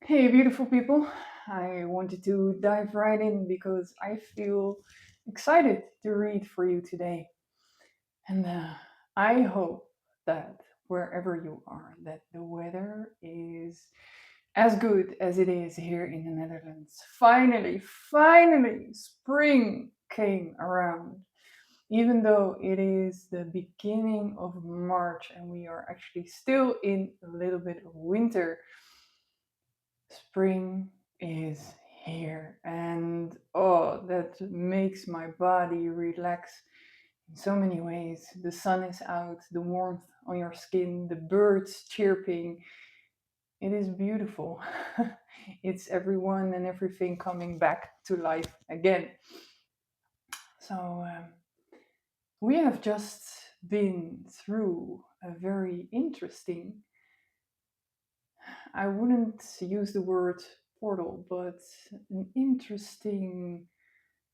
Hey, beautiful people. I wanted to dive right in because I feel excited to read for you today. And I hope that wherever you are, that the weather is as good as it is here in the Netherlands. Finally, spring came around. Even though it is the beginning of March and we are actually still in a little bit of winter, spring is here, and oh, that makes my body relax in so many ways. The sun is out, the warmth on your skin, the birds chirping. It is beautiful. It's everyone and everything coming back to life again. So we have just been through a very interesting, I wouldn't use the word portal, but an interesting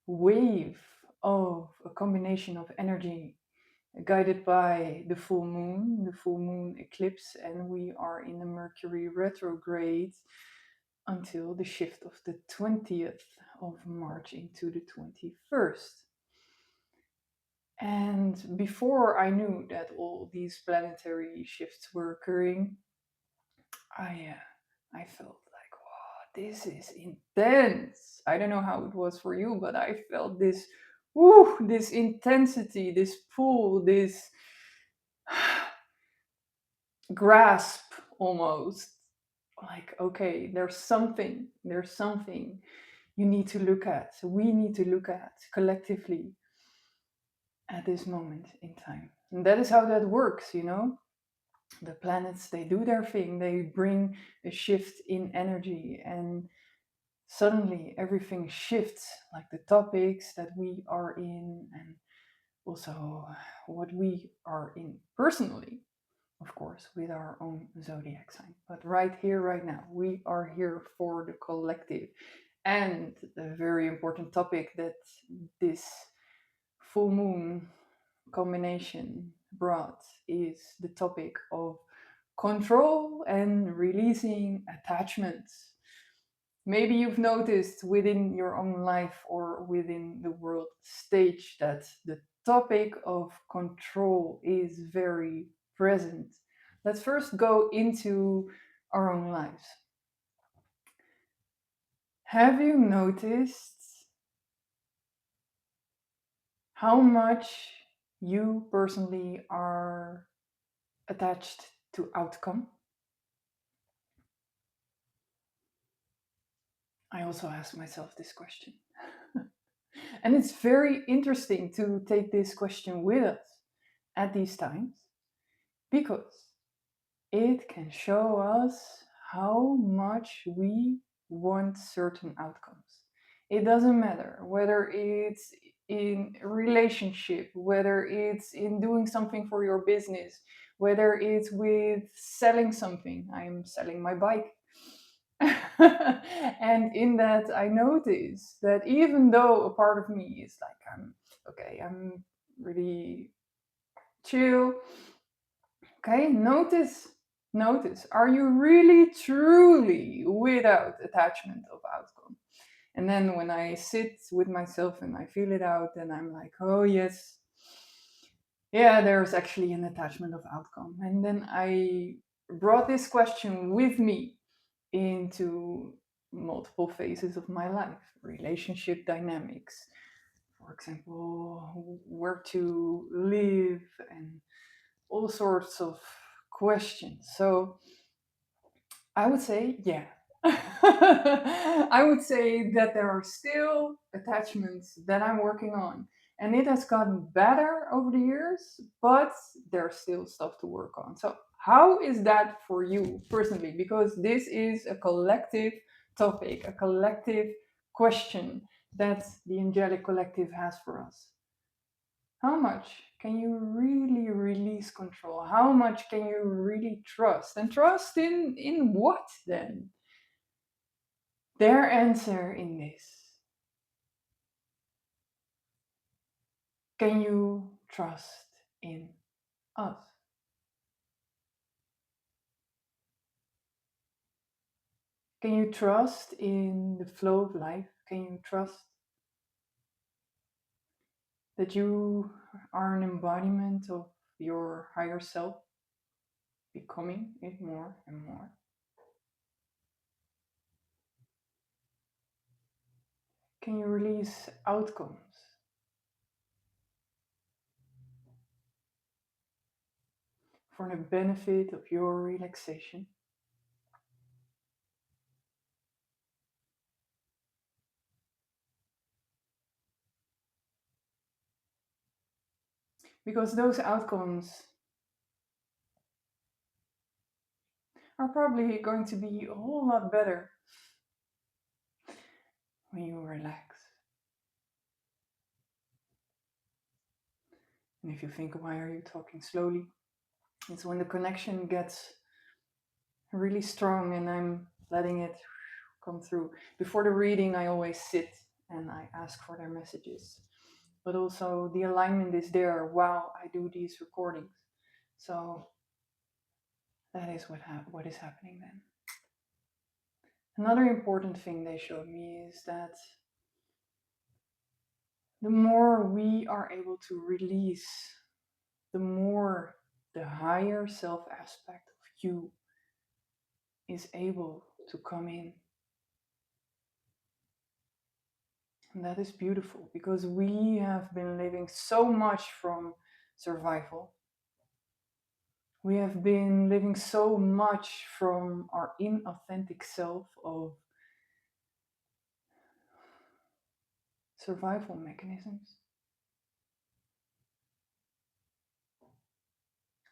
wave of a combination of energy guided by the full moon eclipse, and we are in the Mercury retrograde until the shift of the 20th of March into the 21st. And before I knew that all these planetary shifts were occurring, I felt like, wow, this is intense. I don't know how it was for you, but I felt this, this intensity, this pull, this grasp almost. Like, okay, there's something you need to look at. We need to look at collectively at this moment in time. And that is how that works, you know? The planets, they do their thing, they bring a shift in energy, and suddenly everything shifts, like the topics that we are in, and also what we are in personally, of course, with our own zodiac sign. But right here, right now, we are here for the collective. And a very important topic that this full moon combination brought is the topic of control and releasing attachments. Maybe you've noticed within your own life or within the world stage that the topic of control is very present. Let's first go into our own lives. Have you noticed how much you personally are attached to outcome? I also ask myself this question. And it's very interesting to take this question with us at these times because it can show us how much we want certain outcomes. It doesn't matter whether it's in a relationship, whether it's in doing something for your business, whether it's with selling something. I'm selling my bike. And in that, I notice that even though a part of me is like, I'm okay, I'm really chill. Okay, notice, are you really truly without attachment of outcome? And then when I sit with myself and I feel it out, then I'm like, oh yes, yeah, there's actually an attachment of outcome. And then I brought this question with me into multiple phases of my life, relationship dynamics, for example, where to live, and all sorts of questions. So I would say, yeah. I would say that there are still attachments that I'm working on. And it has gotten better over the years, but there's still stuff to work on. So, how is that for you personally? Because this is a collective topic, a collective question that the Angelic Collective has for us. How much can you really release control? How much can you really trust? And trust in what then? Their answer in this. Can you trust in us? Can you trust in the flow of life? Can you trust that you are an embodiment of your higher self, becoming it more and more? Can you release outcomes for the benefit of your relaxation? Because those outcomes are probably going to be a whole lot better when you relax. And if you think, why are you talking slowly? It's when the connection gets really strong and I'm letting it come through. Before the reading, I always sit and I ask for their messages. But also the alignment is there while I do these recordings. So that is what is happening then. Another important thing they showed me is that the more we are able to release, the more the higher self aspect of you is able to come in. And that is beautiful because we have been living so much from survival. We have been living so much from our inauthentic self of survival mechanisms.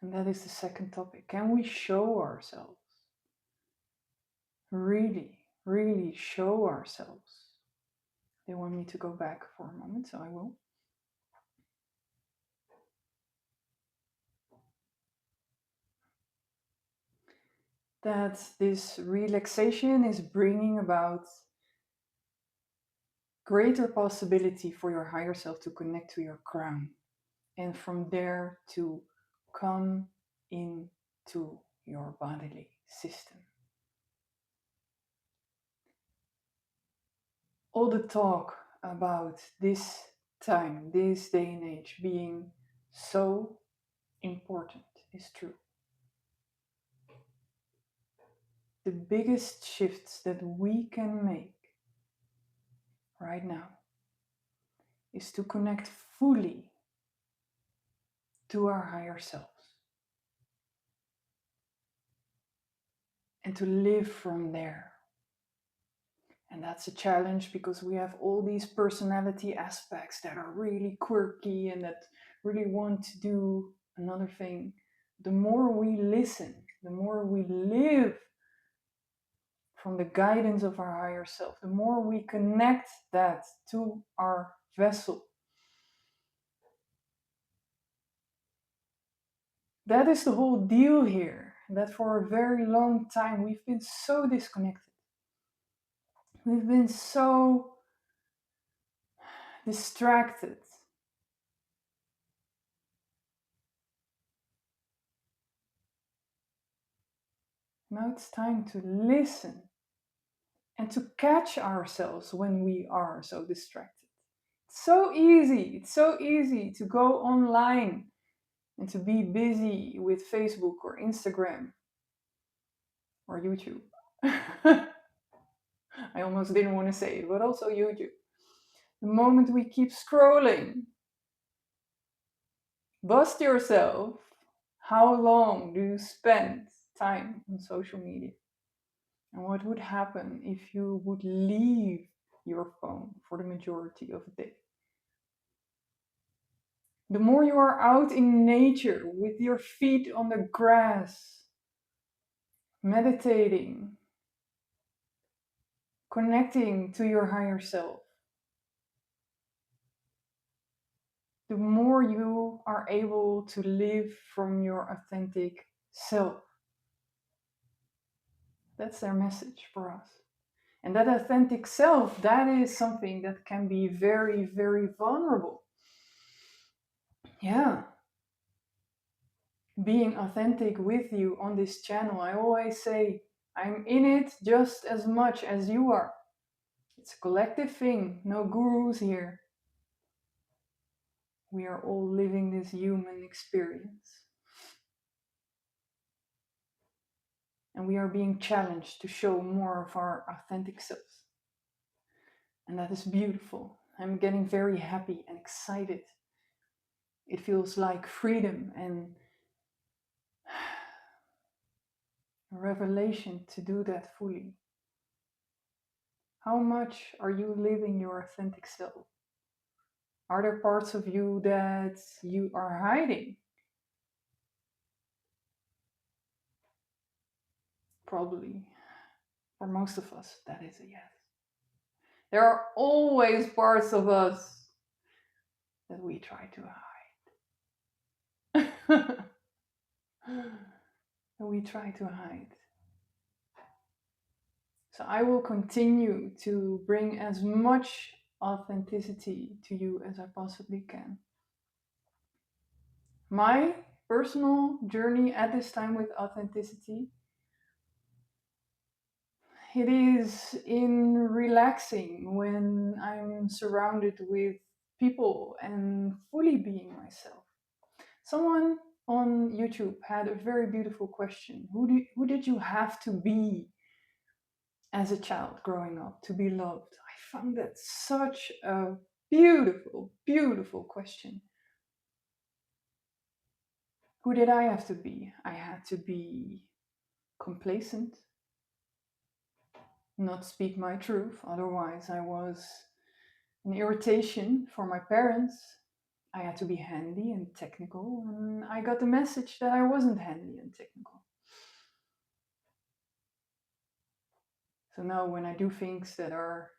And that is the second topic. Can we show ourselves? Really, really show ourselves? They want me to go back for a moment, so I will. That this relaxation is bringing about greater possibility for your higher self to connect to your crown, and from there to come into your bodily system. All the talk about this time, this day and age being so important is true. The biggest shifts that we can make right now is to connect fully to our higher selves and to live from there. And that's a challenge because we have all these personality aspects that are really quirky and that really want to do another thing. The more we listen, the more we live from the guidance of our higher self, the more we connect that to our vessel. That is the whole deal here. That for a very long time we've been so disconnected. We've been so distracted. Now it's time to listen and to catch ourselves when we are so distracted. It's so easy to go online and to be busy with Facebook or Instagram or YouTube. I almost didn't want to say it, but also YouTube. The moment we keep scrolling, bust yourself. How long do you spend time on social media? And what would happen if you would leave your phone for the majority of the day? The more you are out in nature with your feet on the grass, meditating, connecting to your higher self, the more you are able to live from your authentic self. That's their message for us. And that authentic self, that is something that can be very, very vulnerable. Yeah. Being authentic with you on this channel, I always say I'm in it just as much as you are. It's a collective thing, no gurus here. We are all living this human experience. And we are being challenged to show more of our authentic selves. And that is beautiful. I'm getting very happy and excited. It feels like freedom and a revelation to do that fully. How much are you living your authentic self? Are there parts of you that you are hiding? Probably. For most of us, that is a yes. There are always parts of us that we try to hide. that we try to hide. So I will continue to bring as much authenticity to you as I possibly can. My personal journey at this time with authenticity, it is in relaxing when I'm surrounded with people and fully being myself. Someone on YouTube had a very beautiful question. Who did you have to be as a child growing up to be loved? I found that such a beautiful, beautiful question. Who did I have to be? I had to be complacent, not speak my truth, otherwise, I was an irritation for my parents. I had to be handy and technical, and I got the message that I wasn't handy and technical. So now, when I do things that are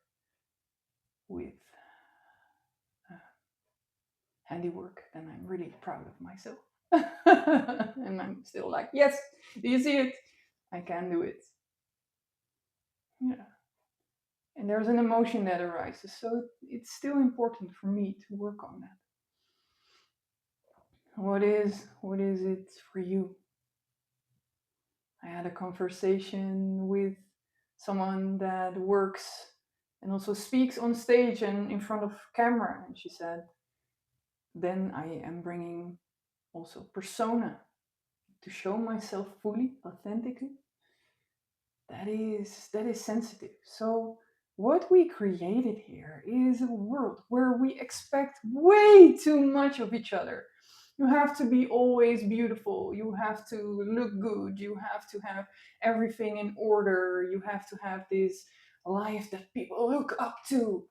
with uh, handiwork, then I'm really proud of myself. And I'm still like, yes, do you see it? I can do it. Yeah. And there's an emotion that arises. So it's still important for me to work on that. What is it for you? I had a conversation with someone that works and also speaks on stage and in front of camera, and she said, then I am bringing also persona to show myself fully, authentically. That is sensitive. So what we created here is a world where we expect way too much of each other. You have to be always beautiful, you have to look good, you have to have everything in order, you have to have this life that people look up to.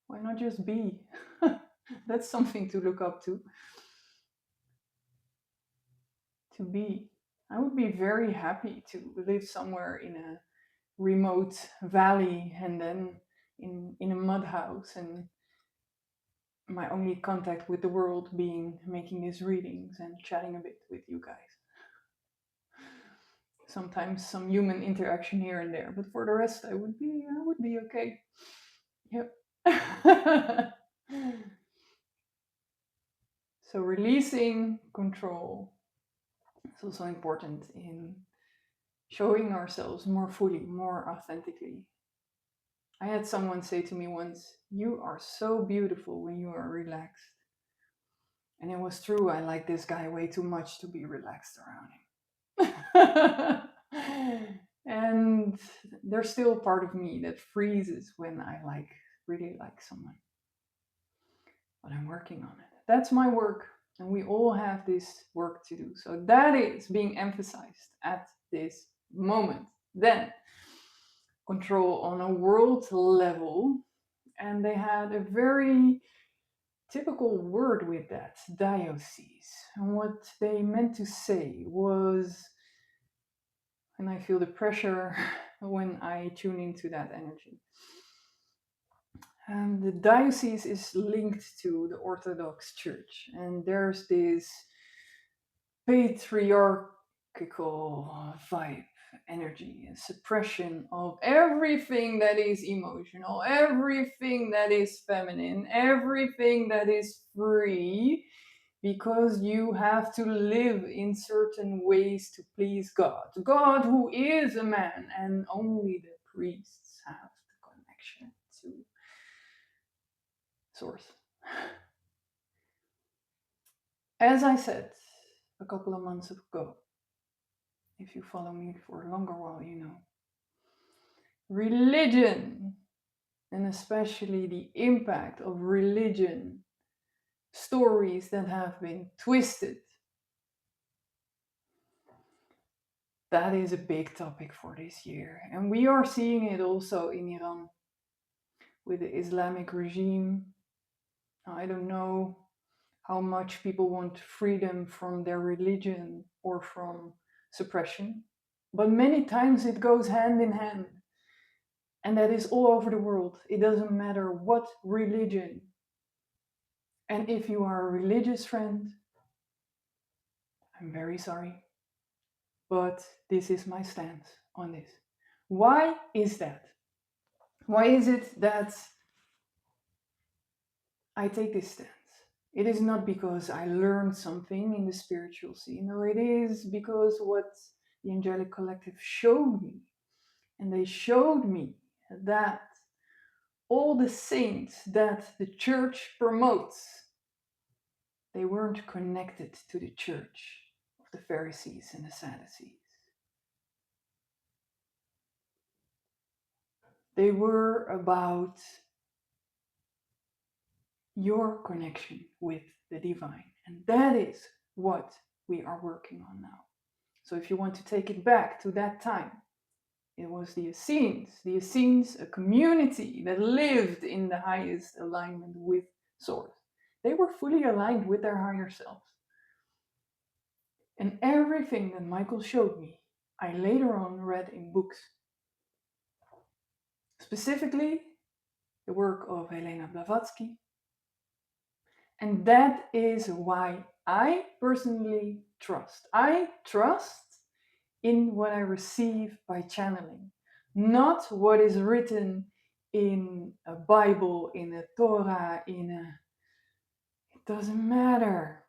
Why not just be? That's something to look up to. To be. I would be very happy to live somewhere in a remote valley and then in a mud house, and my only contact with the world being making these readings and chatting a bit with you guys. Sometimes some human interaction here and there, but for the rest I would be okay. Yep. So releasing control is also important in showing ourselves more fully, more authentically. I had someone say to me once, you are so beautiful when you are relaxed. And it was true, I like this guy way too much to be relaxed around him. And there's still a part of me that freezes when I really like someone. But I'm working on it. That's my work. And we all have this work to do. So that is being emphasized at this moment. Then, control on a world level. And they had a very typical word with that, diocese. And what they meant to say was, and I feel the pressure when I tune into that energy. And the diocese is linked to the Orthodox Church, and there's this patriarchal vibe, energy, and suppression of everything that is emotional, everything that is feminine, everything that is free. because you have to live in certain ways to please God. God, who is a man, and only the priests have the connection to Source. As I said a couple of months ago, if you follow me for a longer while, you know, religion, and especially the impact of religion, stories that have been twisted, that is a big topic for this year. And we are seeing it also in Iran with the Islamic regime. I don't know how much people want freedom from their religion or from suppression, but many times it goes hand in hand. And that is all over the world. It doesn't matter what religion. And if you are a religious friend, I'm very sorry, but this is my stance on this. Why is that? Why is it that I take this stance? It is not because I learned something in the spiritual scene. No, it is because what the Angelic Collective showed me. And they showed me that all the saints that the church promotes, they weren't connected to the church of the Pharisees and the Sadducees. They were about your connection with the divine. And that is what we are working on now. So if you want to take it back to that time, it was the Essenes, a community that lived in the highest alignment with Source. They were fully aligned with their higher selves. And everything that Michael showed me, I later on read in books. Specifically, the work of Helena Blavatsky. And that is why I personally trust. I trust in what I receive by channeling, not what is written in a Bible, in a Torah, it doesn't matter.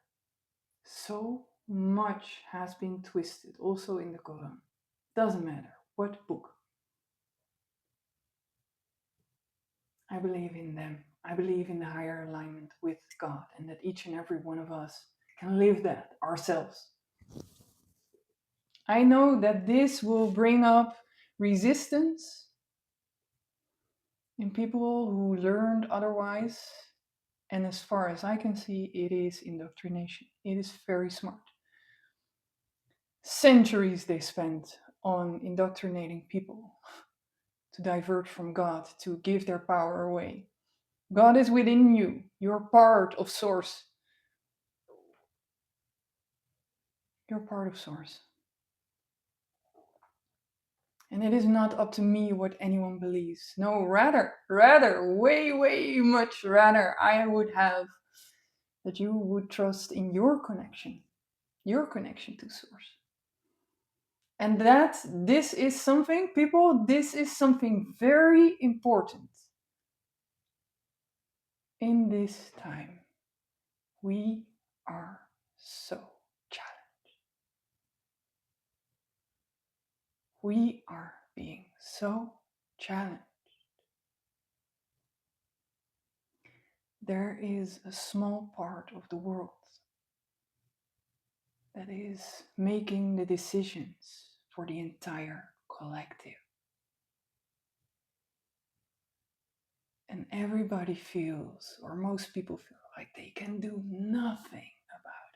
So much has been twisted, also in the Quran. Doesn't matter what book. I believe in them. I believe in the higher alignment with God, and that each and every one of us can live that ourselves. I know that this will bring up resistance in people who learned otherwise. And as far as I can see, it is indoctrination. It is very smart. Centuries they spent on indoctrinating people to divert from God, to give their power away. God is within you. You're part of Source. You're part of Source. And it is not up to me what anyone believes. No, rather, way much rather, I would have that you would trust in your connection to Source. And that this is something, people, this is something very important in this time. We are so challenged. We are being so challenged. There is a small part of the world that is making the decisions for the entire collective. And everybody feels, or most people feel, like they can do nothing about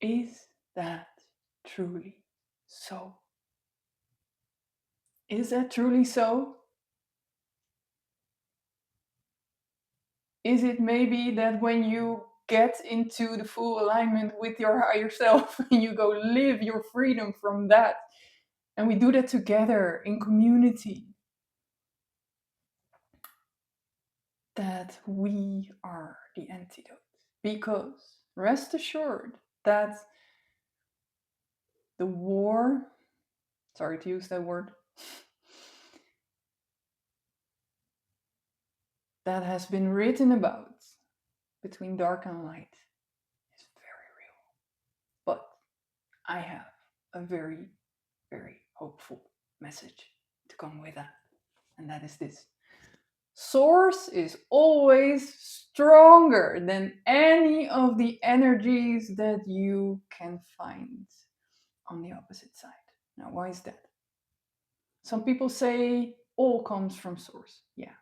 it. Is that truly so? Is that truly so? Is it maybe that when you get into the full alignment with your higher self and you go live your freedom from that, and we do that together in community, that we are the antidote? Because rest assured that the war, sorry to use that word, that has been written about between dark and light I have a very, very hopeful message to come with that. And that is this: Source is always stronger than any of the energies that you can find on the opposite side. Now, why is that? Some people say all comes from Source. Yeah,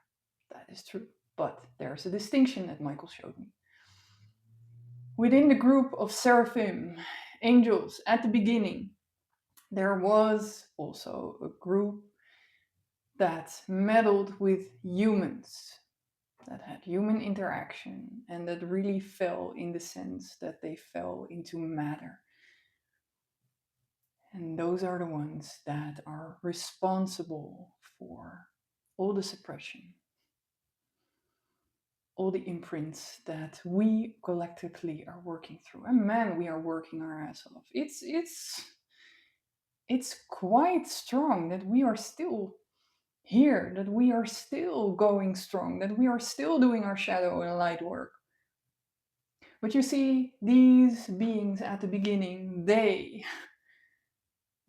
that is true. But there's a distinction that Michael showed me. Within the group of seraphim, angels, at the beginning, there was also a group that meddled with humans, that had human interaction, and that really fell in the sense that they fell into matter. And those are the ones that are responsible for all the suppression, all the imprints that we collectively are working through. And man, we are working our ass off. It's quite strong that we are still here, that we are still going strong, that we are still doing our shadow and light work. But you see, these beings at the beginning,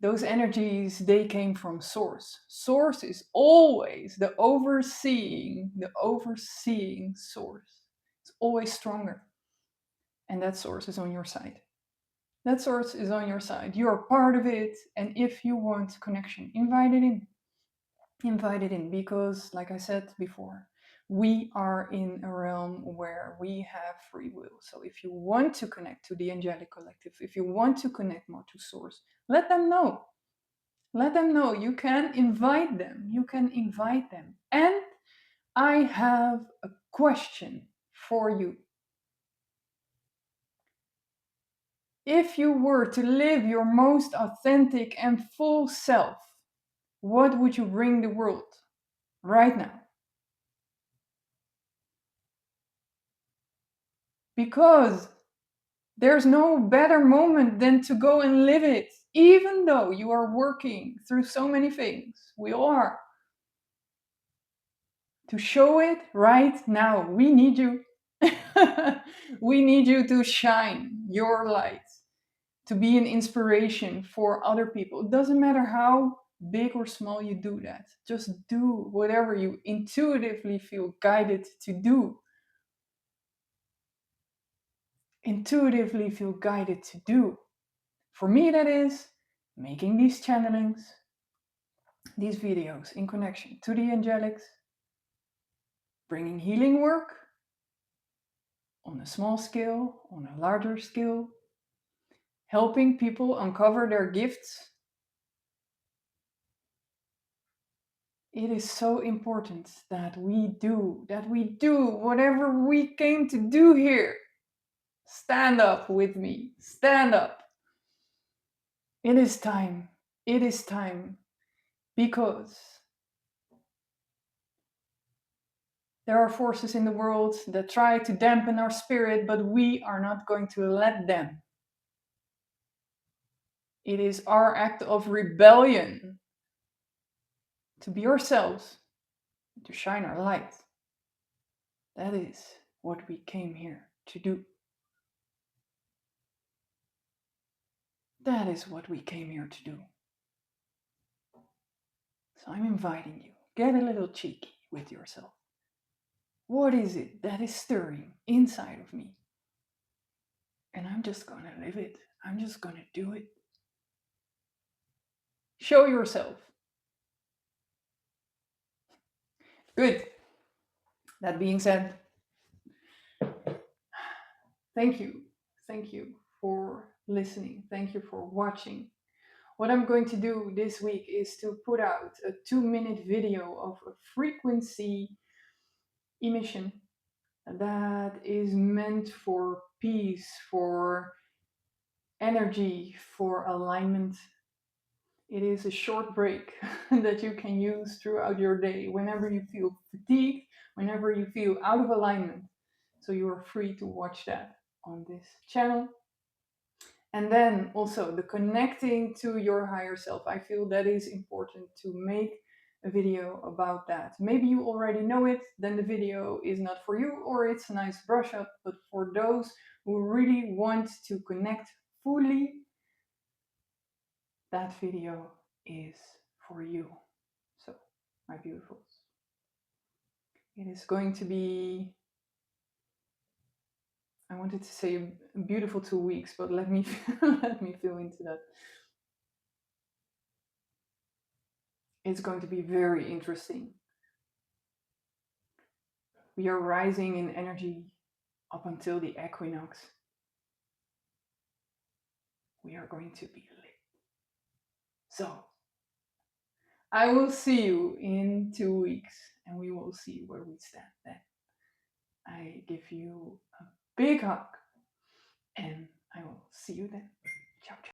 those energies, they came from Source. Source is always the overseeing Source. It's always stronger. And that Source is on your side. That Source is on your side. You are part of it. And if you want connection, invite it in. Invite it in, because, like I said before, we are in a realm where we have free will. So if you want to connect to the Angelic Collective, if you want to connect more to Source, let them know. Let them know. You can invite them. You can invite them. And I have a question for you. If you were to live your most authentic and full self, what would you bring the world right now? Because there's no better moment than to go and live it, even though you are working through so many things. We all are. To show it right now, we need you. We need you to shine your light, to be an inspiration for other people. It doesn't matter how big or small you do that. Just do whatever you intuitively feel guided to do. Intuitively feel guided to do. For me, that is making these channelings, these videos in connection to the angelics, bringing healing work on a small scale, on a larger scale, helping people uncover their gifts. It is so important that we do whatever we came to do here. Stand up with me. Stand up. It is time. It is time. Because there are forces in the world that try to dampen our spirit, but we are not going to let them. It is our act of rebellion to be ourselves, to shine our light. That is what we came here to do. That is what we came here to do. So I'm inviting you, get a little cheeky with yourself. What is it that is stirring inside of me? And I'm just going to live it. I'm just going to do it. Show yourself. Good. That being said, thank you. Thank you for listening. Thank you for watching. What I'm going to do this week is to put out a 2-minute video of a frequency emission that is meant for peace, for energy, for alignment. It is a short break that you can use throughout your day whenever you feel fatigued, whenever you feel out of alignment. So you are free to watch that on this channel. And then also the connecting to your higher self. I feel that is important to make a video about that. Maybe you already know it, then the video is not for you, or it's a nice brush up. But for those who really want to connect fully that video is for you. So, my beautifuls, it is going to be, I wanted to say a beautiful 2 weeks, but let me let me feel into that. It's going to be very interesting. We are rising in energy up until the equinox. We are going to be lit. So, I will see you in 2 weeks and we will see where we stand then. I give you a big hug and I will see you then. Ciao, ciao.